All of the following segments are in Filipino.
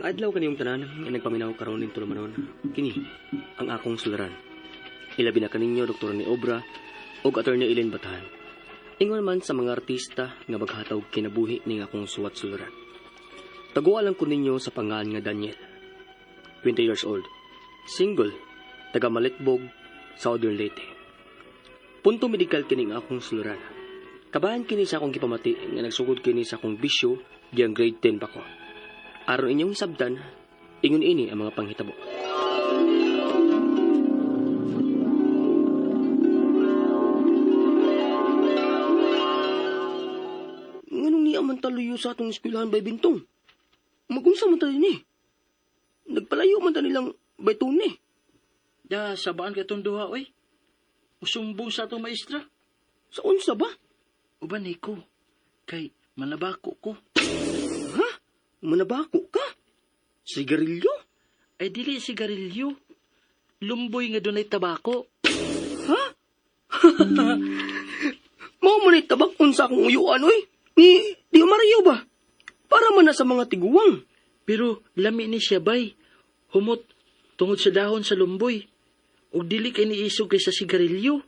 adlaw kaniyong tanan nga nagpaminaw karon ning tulumanon. Kini ang akong sularan. Ilabi na kaninyo Dr. ni Obra ug Attorney Ellen Batahan. Ingon man sa mga artista nga maghatag kinabuhi ning akong suwat sularan. Taguan lang ko ninyo sa pangalan nga Daniel. 20 years old. Single. Taga Malitbog, Southern Leyte. Punto medikal kining akong suluran. Kabahan kini sa akong gipamati nga nagsugod kini sa akong bisyo diyang grade 10 pa ko. Aron inyong sabdan, ingon ini ang mga panghitabo. Nganong niya man taluyo sa atong eskwelahan bay Bintong? Magunsa man tayo ni? Nagpalayo man tayo nilang baytun ni. Da, sabaan ka itong duha, oy. Musumbong sa itong maestra. Sa unsa ba? Uban ko, kay manabako ko. Ha? Manabako ka? Sigarilyo? Ay dili sigarilyo. Lumboy nga dunay tabako. Ha? Mao man tabakon sa akong uyuan, oy. Ni Di Mario ba? Para man na sa mga tiguwang. Pero lami ni siya bay. Humot tungod sa dahon sa lumboy. Ug dili kay ni isog kay sa sigarilyo.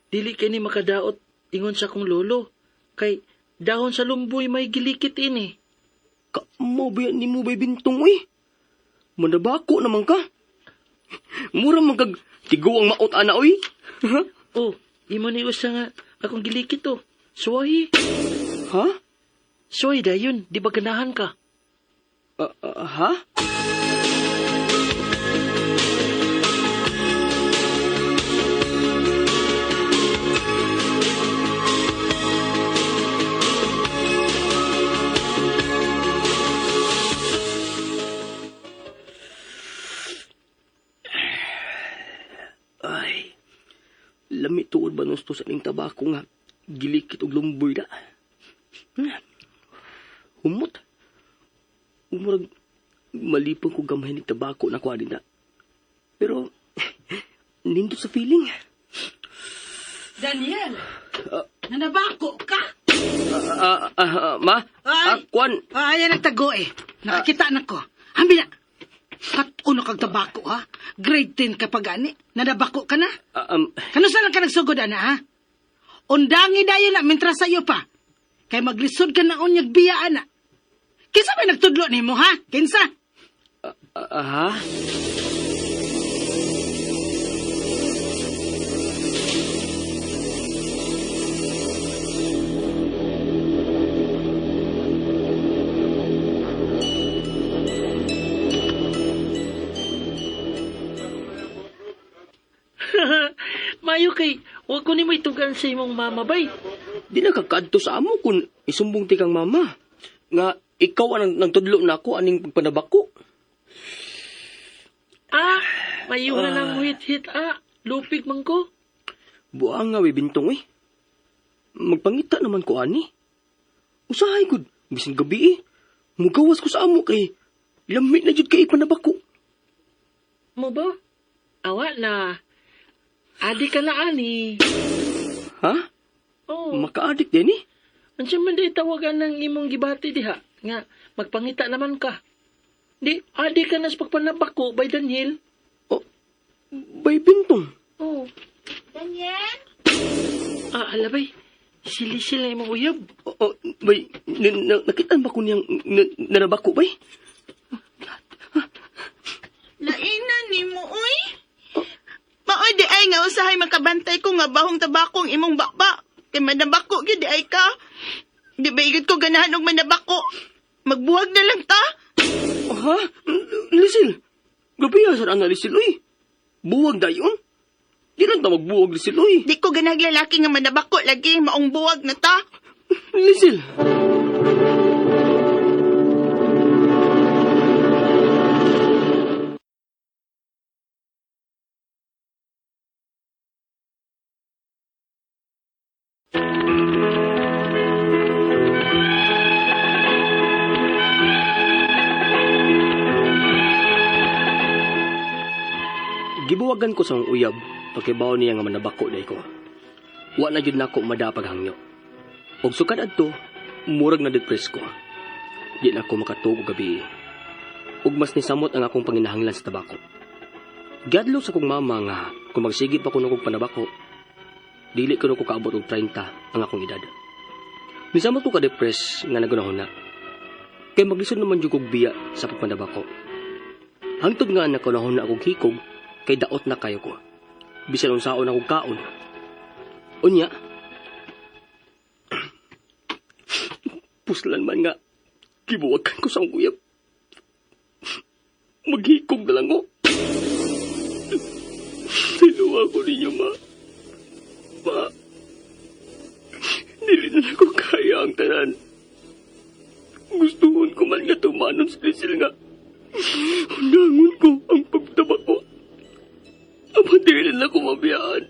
Dili kay ni makadaot ingon sa akong lolo. Kay dahon sa lumboy may gilikit ini. Mo ba ni mo ba Bintong, oy? Manabako naman ka. Mura man kag tiguwang maot ana, oy. Oh, imo ni usa nga akong gilikit to. Suwahi. Ha? Suwahi dayon, di ba ganahan ka? Ha? Ay, lami tuod ba nusto sa ning tabako nga gilikit og lumboy da. Humot. Umurag malipong ko gamay ni tabako na kuha na. Pero, nindot sa feeling. Daniel! Nanabako ka? Ma? Ay! Kwan? Ayan ang tago eh. Nakakita na ko. Hambi na. Katuno kang tabako ha? Grade 10 ka pa gani. Nanabako ka na? Kano saan ka nagsugod ana ha? Undangi dayo na mintra sa'yo pa. Kay maglisod ka na unyag biya ana. Kinsa ba nagtudlo ni mo ha? Kinsa? Ha? Mayo kay, huwag ko ni mo itugan sa imong mama bay. Di na kakadto sa amo kung isumbong ti kang mama. Nga, ikaw ang nagtudlo na ako aning pagpanabako. Mayo nga lang hit-hit lupig man ko. Buang nga, Bintong, eh. Magpangita naman ko, ani. Usahay ko, bisin gabi, eh. Mugawas ko sa amo kay lamit na jud kay panabako. Mo ba? Awa na. Adi ka na, ani. Ha? Oh. Maka-addict din, eh. Ansiya man di tawagan ng imong gibati diha. Nga, magpangita naman ka. Di, adi ka na sa pagpanabako by Daniel. Oh, bay Bintong. Oh. Daniel? Alabay. Sili-sila imong uyab. Oh, bay, nakitaan ba ko niyang nanabako, bay? Lainan ni mo, uy. Maoy, di ay nga usahay makabantay ko nga bahong tabakong imong bakba. Kay manabako, di ay ka. Di ba igit ko ganahan og manabako? Magbuwag na lang ta. Ha? Lisil? Gabi asan ang Lisil, uy? Buwag dayon? Di lang ta magbuwag, Lisil, uy. Di ko ganag lalaki nga manabako lagi. Maong buwag na ta. Lisil. Gibuwagan ko sa uyab, pagkibaw niya nga manabako day ko. Wa na jud nako madapag hangyo. Og sukad adto, murag na depress ko. Di na ako makatuog gabi. ug mas nisamot ang akong panginahanglan sa tabako. Giadlo sa kong mama nga kung magsigit pa kuno kog panabako, dili kuno ko kaabot og 30 ang akong edad. Nisamot ko ka-depress nga nagunahon na. Kay maglisod naman jud kog biya sa pagpanabako. Hangtod nga nakunahon na akong hikog kay daot na kayo ko. Bisan unsaon akong kaon. Unya, puslan man nga, gibuwagan ko sa akong uyab. Maghikog na lang ko. Sinuwa ko ninyo, ma. Ma, dili na ako kaya ang tanan. Gustuhon ko man nga tumanon sa lisil nga. Undangon ko ang pagtaba ko. Ama, dili na ako mabiyaan.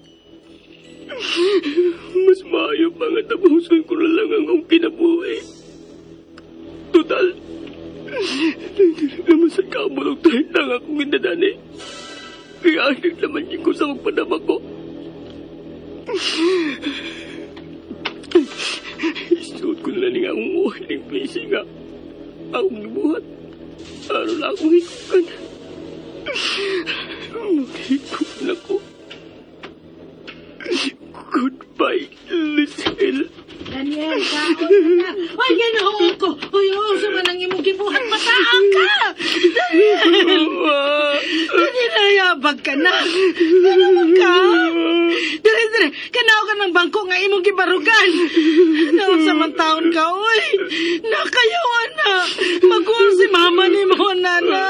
Mas maayo pa nga tapusin ko na lang ang akong kinabuhi. Total, hindi naman sa kabulog tayo lang akong indadani. Kaya anig naman yun ko sa magpadama ko. Isuot ko na lang akong uhay ng pisi nga. Akong nibuhat. Araw na akong hikukan. Maghikuk na ko. Goodbye, Lucille. Daniel, kaon na. Ay, ganoon ko. Ay, sa manang imong gibuhat, pataan ka. Daniel! Daniel, ayabag ka na. Ayabag ka. Dire, kanaw ka ng bangko nga imong gibarugan. Naon sa man taon ka, oy. Nakayawan na. Mag-uol si mama ni mo, nana.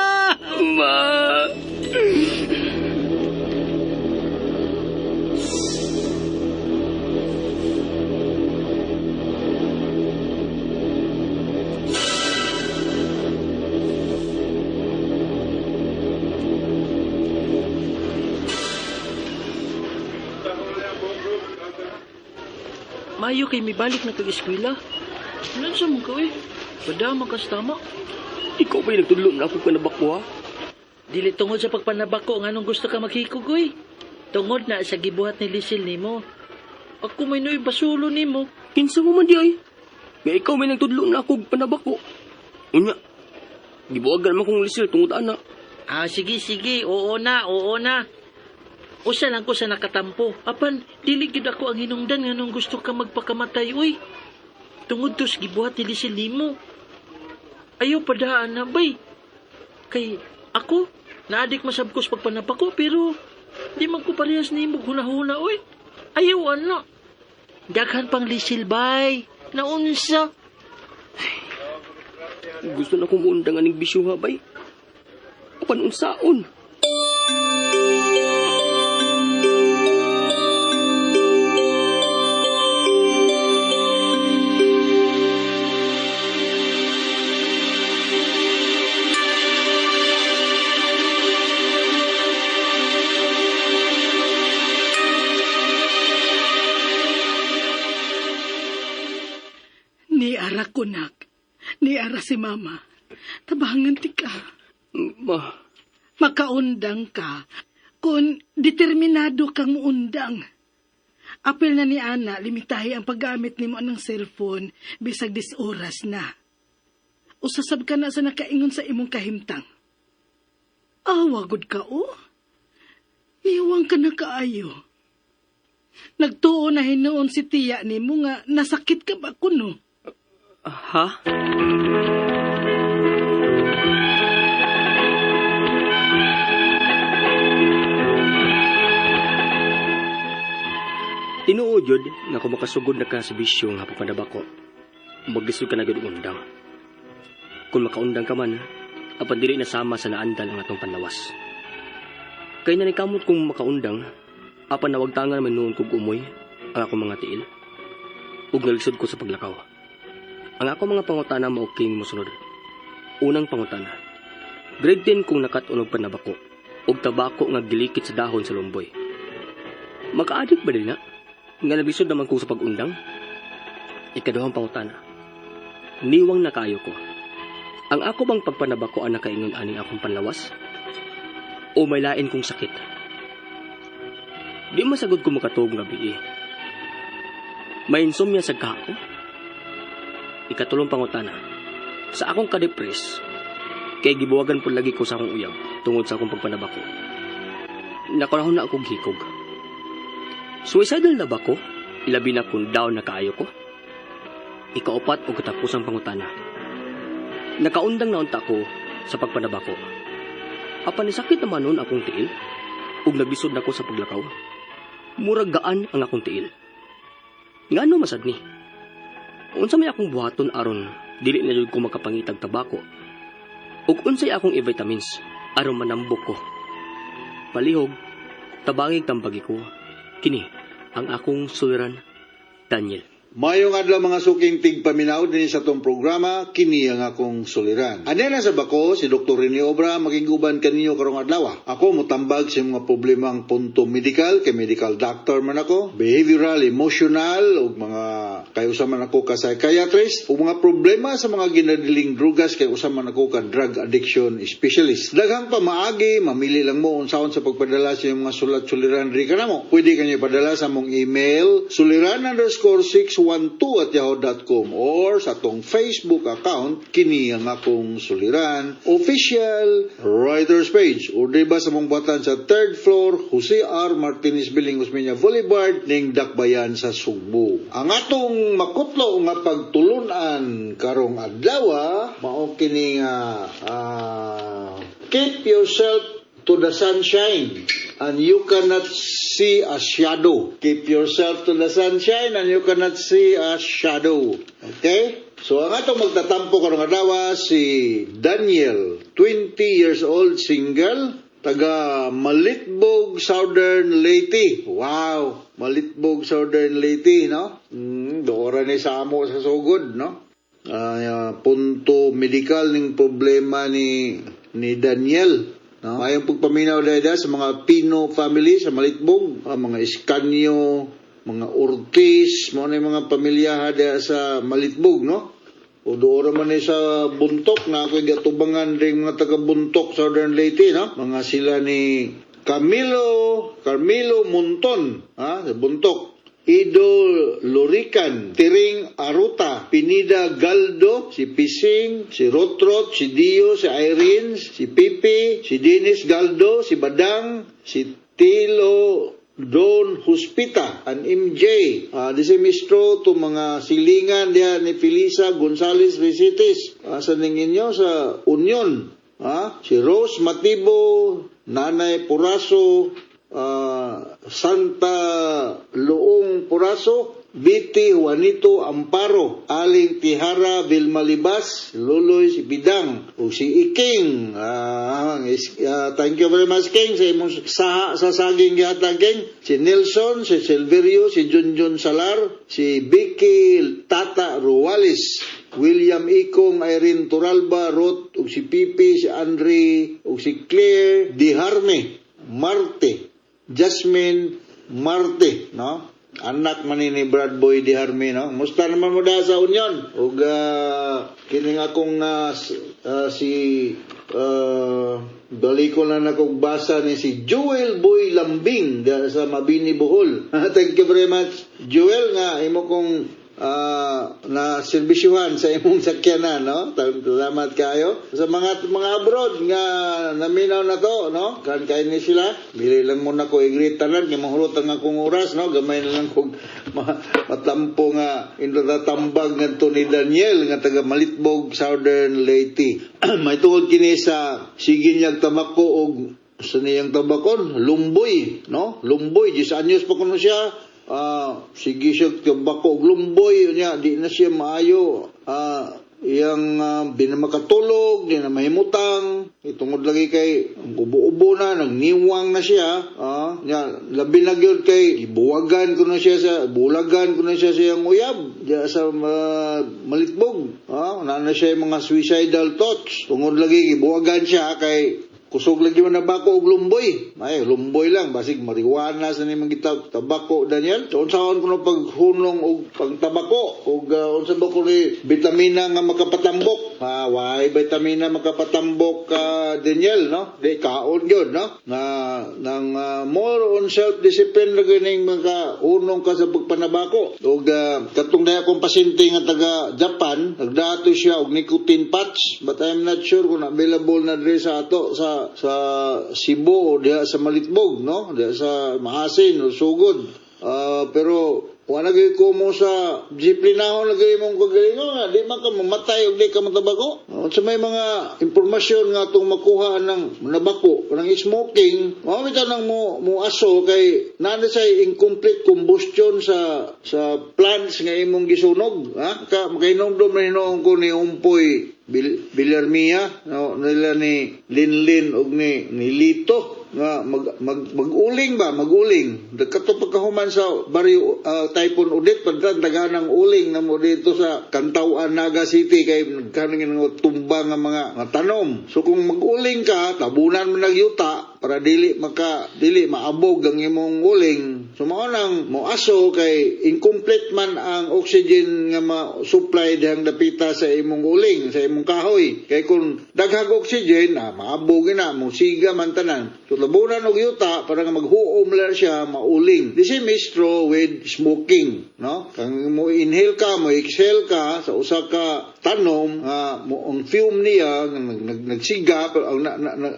Ma! Mayo kay mibalik na kag-eskwela. Ano sa mong kawin? Pada makastama. Ikaw ba'y nagtudlo na ako panabako, ha? Dili tungod sa pagpanabako nga anong gusto ka maghikog, oy. Tungod na sa gibuhat ni Lisil nimo. Ako may noy basulo nimo. Kinsa mo man di ay. Nga ikaw may nagtudlo na ako panabako. Unya, gibuwagan man kong lisil tungod ana. Ah, sige. Oo na. Usa lang ko sa nakatampo. Apan, dili gid ako ang hinungdan nga nung gusto ka magpakamatay, uy. Tungod to sa gibuhat ni Lisil nimo. Ayaw padaan na, bay. Kay, ako, naadik masabkos pagpanapako, pero di man ko parehas nimo huna-huna, uy. Ayaw, ano. Daghan pang Lisil, bay. Naunsa. Gusto na kong muundang aning bisyuha, bay. Apan unsaon. Ni ara kunak. Ni ara si mama. Tabangan ti ka. Ma, Makaundang ka. Kung determinado kang muundang. Apil na ni Ana, limitahi ang paggamit nimo ng cellphone bisag 10 oras na. Usasab ka na sa nakaingon sa imong kahimtang. Awagod ka, oh. Niwang ka na kaayo. Nagtuo na hinuon si tiya nimo nga nasakit ka ba kuno? ha? Tinuod yun nga kung makasugod na ka sa bisyo nga papanabako, maglisod ka na gud undang. Kung makaundang ka man, apan dili nasama sa naandal ang atong panlawas. Kay nanikamot kung makaundang, apan nawagtangan man noon kog umoy ang akong mga tiil. Ug nalisod ko sa paglakaw. Ang akong mga pangutana mao king mosunod. Unang pangutana. Grade 10 kung nakatunog panabako ug tabako nga gilikit sa dahon sa lumboy. Maka-addict ba din na? Nga nabisod naman ko sa pag-undang. Ikaduhang pangutana. Niwang na kaayo ko. Ang ako bang pagpanabako ang nakaingon ani akong panlawas? O may lain kong sakit? Di masagod ko makatuog nga bigi. May insomnia sa kako? Ikatulong pangutana. Sa akong kadepres, Kay gibuwagan po lagi ko sa akong uyab tungod sa akong pagpanabako. Nakunahon na akong hikog. Suicidal na ba ko? Ilabi na kung down na kaayo ko? Ikaupat o katapusang pangutana. Nakaundang na unta ko sa pagpanabako. Apan nisakit naman nun akong tiil ug nagbisod na ko sa paglakaw. Murag gaan ang akong tiil. Ngano masad ni? Unsa may akong buhaton aron dili na jud ko makapangitag tabako. Ug unsay akong i-vitamins aron manambok ko. Palihog, tabangig tambagi ko. Kini ang akong suliran, Daniel. Mayong adlaw mga suking tigpaminaw din sa tong programa, kini ang akong suliran. Anya na sa bako, si Dr. Rene Obra, magiguban kaninyo karong adlaw. Ako mutambag sa mga problemang punto medical, kay medical doctor man ako, behavioral, emotional, ug mga kay usaman ako ka psychiatrist, ug mga problema sa mga ginadiling drugas kay usaman ako ka drug addiction specialist. Daghang pa maagi, mamili lang mo unsaon sa pagpadala sa mga sulat-suliran ri kanamo. Pwede kanyo padala sa mong email suliran_612@yahoo.com or sa tong Facebook account kini ang akong suliran official writers page or diba sa mong buhatan sa 3rd floor Jose R. Martinez Building Osmeña Boulevard ning Dakbayan sa Sugbo. Ang atong makutlo nga pagtulunan karong adlaw mao kini nga keep yourself to the sunshine and you cannot see a shadow. Keep yourself to the sunshine and you cannot see a shadow. Okay? So ang atong magtatampo karong adlaw si Daniel, 20 years old, single, taga Malitbog, Southern Leyte. Wow, Malitbog, Southern Leyte, no? Doora ni sa amo sa sugod, no? Punto medical ning problema ni Daniel. No? Mayong pagpaminaw dahil sa mga Pino family sa Malitbog, mga Escanio, mga Ortiz, mga pamilya dahil sa Malitbog, no? O doon man sa Buntok, na ako'y gatubangan rin mga taga-Buntok, Southern Leyte, no? Mga sila ni Carmelo Monton, sa Buntok. Ido Lurican, Tiring Aruta, Pinida Galdo, si Pising, si Rotrot, si Dio, si Irene, si Pipi, si Dennis Galdo, si Badang, si Tilo Don Hospita, an MJ. Disemistro to mga silingan diya ni Felisa Gonzales Recites. Sa ningin nyo sa Union. Si Rose Matibo, Nanay Puraso, Santa Luong Puraso, Biti Juanito Amparo, Aling Tihara Vilmalibas, Luloy si Bidang, o si Iking. Thank you very much, King, sa imong sa saging yata, King. Si Nelson, si Silverio, si Junjun Salar, si Vicky Tata Ruales, William Ikong, Irene Turalba, Ruth, o si Pipi, si Andre, o si Claire Diharme, Marte, Jasmine Marte, no? Anak man ni Brad Boy Diharme, no? Musta naman mo da sa Union? Ug kining akong dali ko na nakog-basa ni si Joel Boy Lambing sa Mabini, Bohol. Thank you very much, Joel, nga imo kong na serbisyuhan sa imong sakyanan, no? Salamat kayo sa mga abroad nga naminaw na to, no? Kan kay ni sila bili lang muna ko igritanan kay mahulot ang akong oras, no? Gamay na lang kog matampo nga indatambag ngadto ni Daniel nga taga Malitbog, Southern Leyte. May tungod kini sa siginyag tabako og sa niyang tabakon, Lumboy, no? Lumboy 10 anyos pa kuno siya. Sige siya tabako og lumboy niya, di na siya maayo. Iyang di na makatulog, di na mahimutang, itungod lagi kay ubo-ubo na, nagniwang na siya. Labi na gyud kay ibuwagan ko na siya sa bulagan ko na siya sa iyang uyab diya sa Malitbog. Na siya yung mga suicidal thoughts. Tungod lagi ibuwagan siya kay kusog lagi man nabako og lumboy. Ay, lumboy lang, basig marijuana sa nimang gitag tabako, Daniel. So, unsaon ko no paghunong og pagtabako, og unsa ba ko ni vitamina nga makapatambok. Why vitamina makapatambok, Daniel, no? Di kaon yun, no? Nang more on self-discipline na ganing makahunong ka sa pagpanabako. Og katong daya kong pasyente nga taga Japan, nagdato siya og nicotine patch, but I'm not sure kung available na diri sa ato sa Cebu o diha sa Malitbog, no? Diha sa Mahasin o Sugod. Pero wala gyud ko mo sa jeepney nahon lagay mong kagalingon nga di man ka mamatay og di ka matabako. Sa may mga impormasyon nga atong makuha ng nabako kanang smoking, mao bitaw nang mo aso kay nana say incomplete combustion sa plants nga imong gisunog, ha? Makainom do man hinuon ko ni Umpoy Villarmia, no, nila ni Linlin og ni Lito nga maguling kato pagkahuman sa baryo Typhoon Odette daghanang uling na mo dito sa Kantawan, Naga City kay kanang tumba nga mga tanom. So kung maguling ka tabunan mo nagyuta para dili maabog ang imong uling. So mao nang moaso kay incomplete man ang oxygen nga ma-supply dihang dapita sa imong uling, sa imong kahoy. Kay kung daghang oxygen maabog na mo siga man tanan. So labunan og yuta para nga maghuom lang siya mauling. This is true with smoking, no? Kang mo inhale ka, mo exhale ka sa usa ka tanom mo ang fume niya nagsiga pero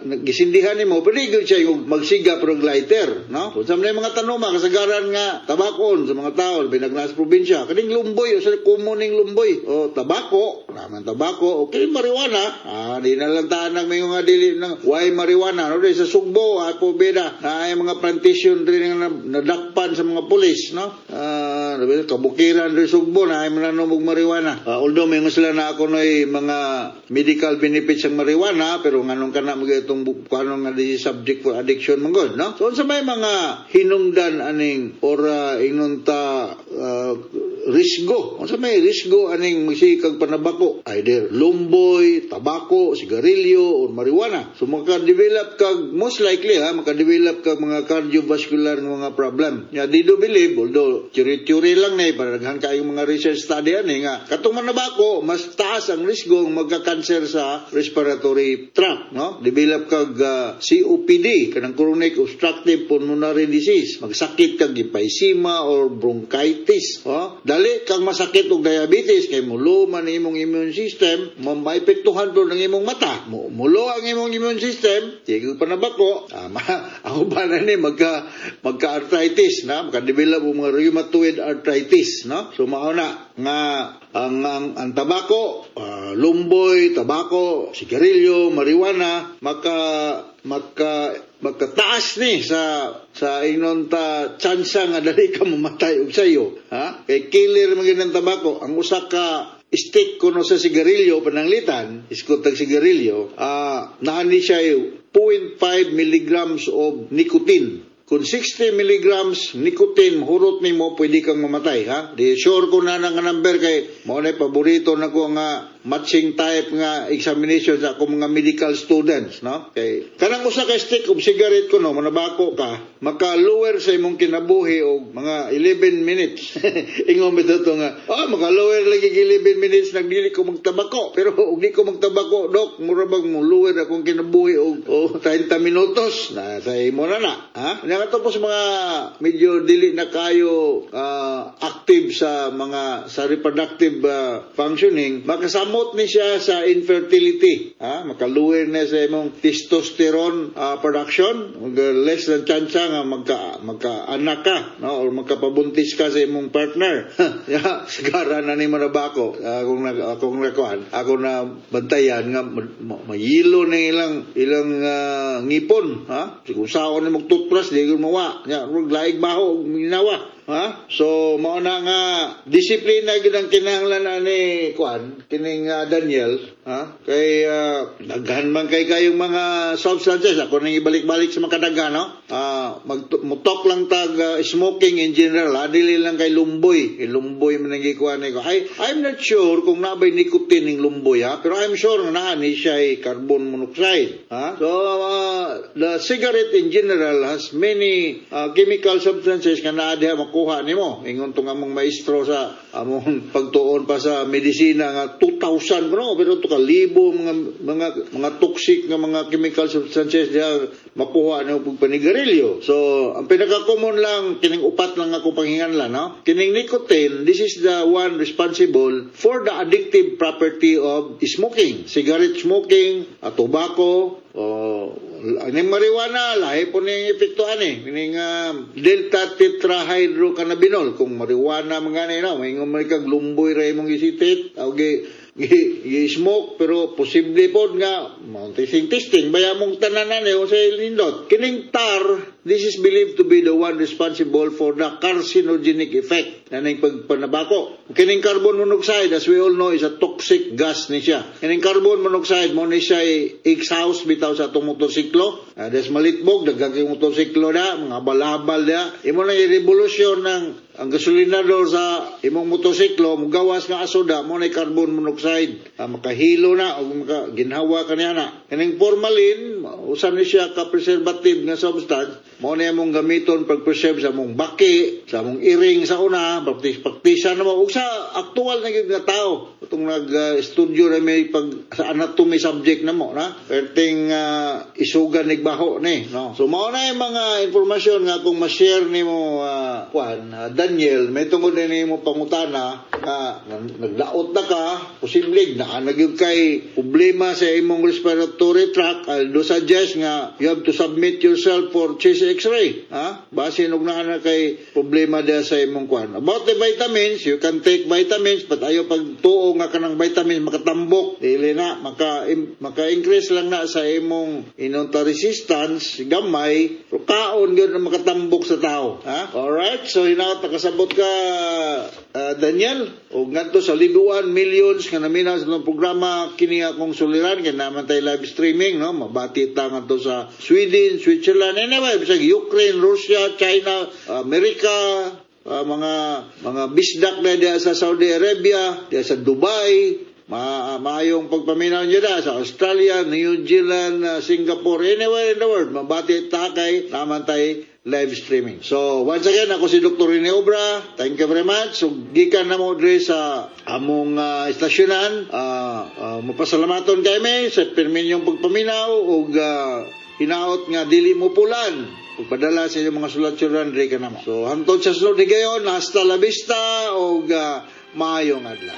nagisindihan nimo pwede gyud siya yung magsiga pero lighter, no? So sa mga tanom kasagaran nga tabakon sa mga tao binagnas probinsya kaning lumboy o sa kumuning lumboy o tabako naman tabako okay marijuana di na lang tanang may mga dili ng why marijuana no sa Sugbo apo beda na ay mga plantation rin nga nadakpan sa mga pulis, no? Kabukiran rin Sugbo na ay mananom og marijuana. Although may sila na ako no'y mga medical benefits ang marijuana pero nganong kana magitong kanong nga di subject for addiction mangod, no? So sa may mga hinungdan aning or inunta risgo. Sa may risgo aning musikag panabako either lumboy, tabako, sigarilyo or marijuana. So maka-develop kag most likely maka-develop kag mga cardiovascular nga mga problem. Di do believe although theory lang na para daghan kayong mga research study ani nga katong manabako mas taas ang risgo ng magka-cancer sa respiratory tract, no? Develop kag COPD kanang chronic obstructive pulmonary disease, magsakit kag emphysema or bronchitis, dali kang masakit og diabetes kay mulo man imong immune system, maipektuhan po ng imong mata, mulo ang imong immune system, tigil panabako, ako ba na ni magka-arthritis, na maka-develop og mga rheumatoid arthritis, no? So mao na nga ang tabako, lumboy, tabako, sigarilyo, marijuana magkataas ni sa inon ta tsansa nga dali ka mamatay og sayo, ha? Kay killer man tabako ang usa ka stick kuno sa sigarilyo pananglitan iskutag sigarilyo naani siya 0.5 milligrams of nicotine. Kung 60 milligrams nicotine hurot nimo pwede kang mamatay, ha? Di sure ko na nga number kay mao na paborito na ko nga matching type nga examination sa akong mga medical students, no? Kay kanang usa ka stick of cigarette kuno manabako ka maka-lower sa imong kinabuhi og mga 11 minutes. Ingon mi to nga maka-lower lagi 11 minutes nagdili ko magtabako pero ug di ko magtabako dok mura bang mo lower akong kinabuhi og 30 minutos na sa imo na, ha? Tapos mga medyo dili na kayo active sa reproductive functioning, makasamot ni siya sa infertility, makaluwer na sa imong testosterone production, less than chance nga magka-anak ka, no? Or magkapabuntis ka sa imong partner. Sigara na ni manabako akong ako na bantayan nga mayilo na ilang ngipon, ha? Kung saon ni mag-toothbrush di mawa nya rug laig baho minawa, ha? So mao na nga disiplina gid ang kinahanglan ani kining Daniel, Ha? Kay daghan man kayong mga substances. Ako nang ibalik-balik sa mga kadaghan, no? Mutok lang tag smoking in general. Dili lang kay lumboy. Lumboy man ang gikuha ko. I'm not sure kung nabay nicotine ng lumboy, ha? Pero I'm sure na naani siya ay carbon monoxide. Ha? So, the cigarette in general has many chemical substances nga naa diha makuha nimo. Ingon tong among maestro sa among pagtuon pa sa medisina nga 2,000 kuno, pero to ka libo mga toxic nga mga chemical substances diha makuha nimo pag panigarilyo. So, ang pinaka-common lang kining upat lang ako panghinganlan, no? Kining nicotine, this is the one responsible for the addictive property of smoking. Cigarette smoking, tobacco, ang marijuana, lahi po niyang epektuan Meaning, delta tetrahydrocannabinol. Kung marijuana mga no, may kag lumboy ray mong isitit, i-smoke, pero posible po nga, testing, baya mong tananan sa ilindot. Kining tar, this is believed to be the one responsible for the carcinogenic effect na nang pagpanabako. Kining carbon monoxide, as we all know, is a toxic gas ni siya. Kining carbon monoxide, mo ni siya exhaust bitaw sa itong motorsiklo. Des malitbog, dagang motorsiklo na, mga balabal na. Imo na i-revolusyon ng ang gasolinador sa imong motorsiklo, gawas nga asoda, mo na carbon monoxide. Makahilo na, o ginhawa ka niya na. Kining formalin, usan ni siya ka-preservative nga substance, mo na mong gamiton pag-preserve sa mong baki, sa mong iring sa una, praktisan na mo. O sa aktual na nga tao, itong nag-studio na may sa anatomy subject na mo, na? Perting isugan nigbaho ni. No? So, mo na yung mga informasyon nga kung ma-share ni mo, Daniel, may tungod na ni mo pangutana, nagdaot na ka, posible, nagyog kay problema sa imong respiratory tract, I'll do suggest nga, you have to submit yourself for chest x-ray. Base nung na kay problema dia sa imong kwan. About the vitamins, you can take vitamins, but ayo pagtuo nga kanang vitamins makatambok, dili na, maka-increase lang na sa imong inunta resistance, gamay, pero kaon yun na makatambok sa tao. Alright, so hinaot nakasabot ka, Daniel, o nganto sa libuan, millions nga naminaw sa programa kini akong suliran, kaya naman tayo live streaming, no? Mabati tangan to sa Sweden, Switzerland, anyway, bisag Ukraine, Russia, China, Amerika, mga bisdak na diya sa Saudi Arabia, diya sa Dubai, maayong pagpaminaw niya na sa Australia, New Zealand, Singapore, anywhere in the world, mabati takay, naman tayo live streaming. So, once again, ako si Dr. Rene Obra. Thank you very much. So, gikan na mo dre sa among istasyonan. Mapasalamaton kami sa perminyong pagpaminaw o hinaot nga dili mo pulan. Pagpadala sa inyong mga sulat-suran, dre ka na mo. So, hantod sa sunod ni gayon, hasta la vista o maayong adlaw.